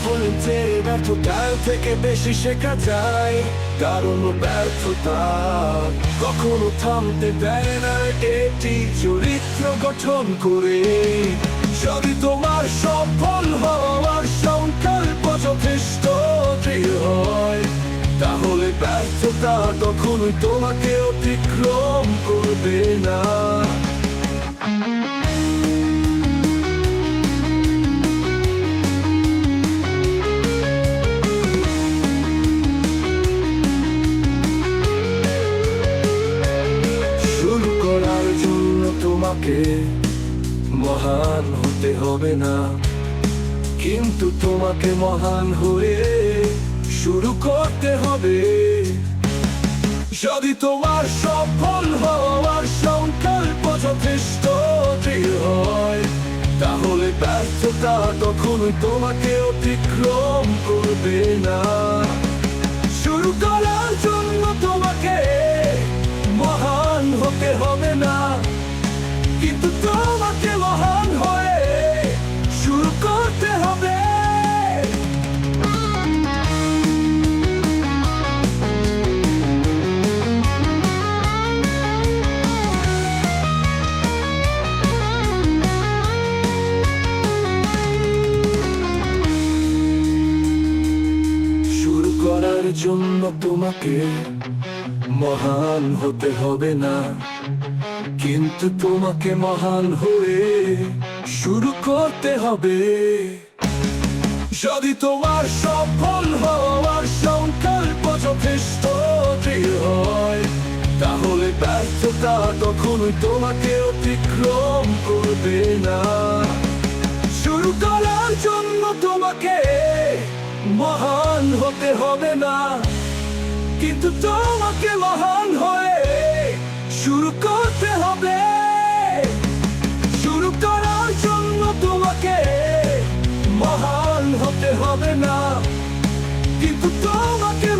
সাফল্যে ব্যর্থতার থেকে বেশি শেখা যায়, কারণ ব্যর্থতা কখনো থামতে দেয় না, এটি চরিত্র গঠন করে। যদি তোমার সফল হওয়ার সংকল্প যথেষ্ট দৃঢ় হয়, তাহলে ব্যর্থতা তখনই তোমাকে অতিক্রম করবে না। শুরু করার জন্য তোমাকে মহান হতে হবে না, কিন্তু তোমাকে মহান হয়ে শুরু করতে হবে। যদি তোমার সফল হওয়ার সংকল্প যথেষ্ট দৃঢ় হয়, তাহলে ব্যর্থতা তখনই তোমাকে অতিক্রম করবে না। শুরু করার জন্য তোমাকে মহান হতে হবে না, কিন্তু তোমাকে মহান হয়ে শুরু করতে হবে। শুরু করার জন্য তোমাকে মহান হতে হবে না, কিন্তু তোমাকে মহান হয়ে শুরু করতে হবে। যদি তোমার সফল হওয়ার সংকল্প যথেষ্ট দৃঢ় হয়, তাহলে ব্যর্থতা তখনই তোমাকে অতিক্রম করবে না। শুরু করার জন্য তোমাকে মহান হতে হবে না, কিন্তু তোমাকে মহান হয়ে শুরু করতে হবে। শুরু করার জন্য তোমাকে মহান হতে হবে না, কিন্তু তোমাকে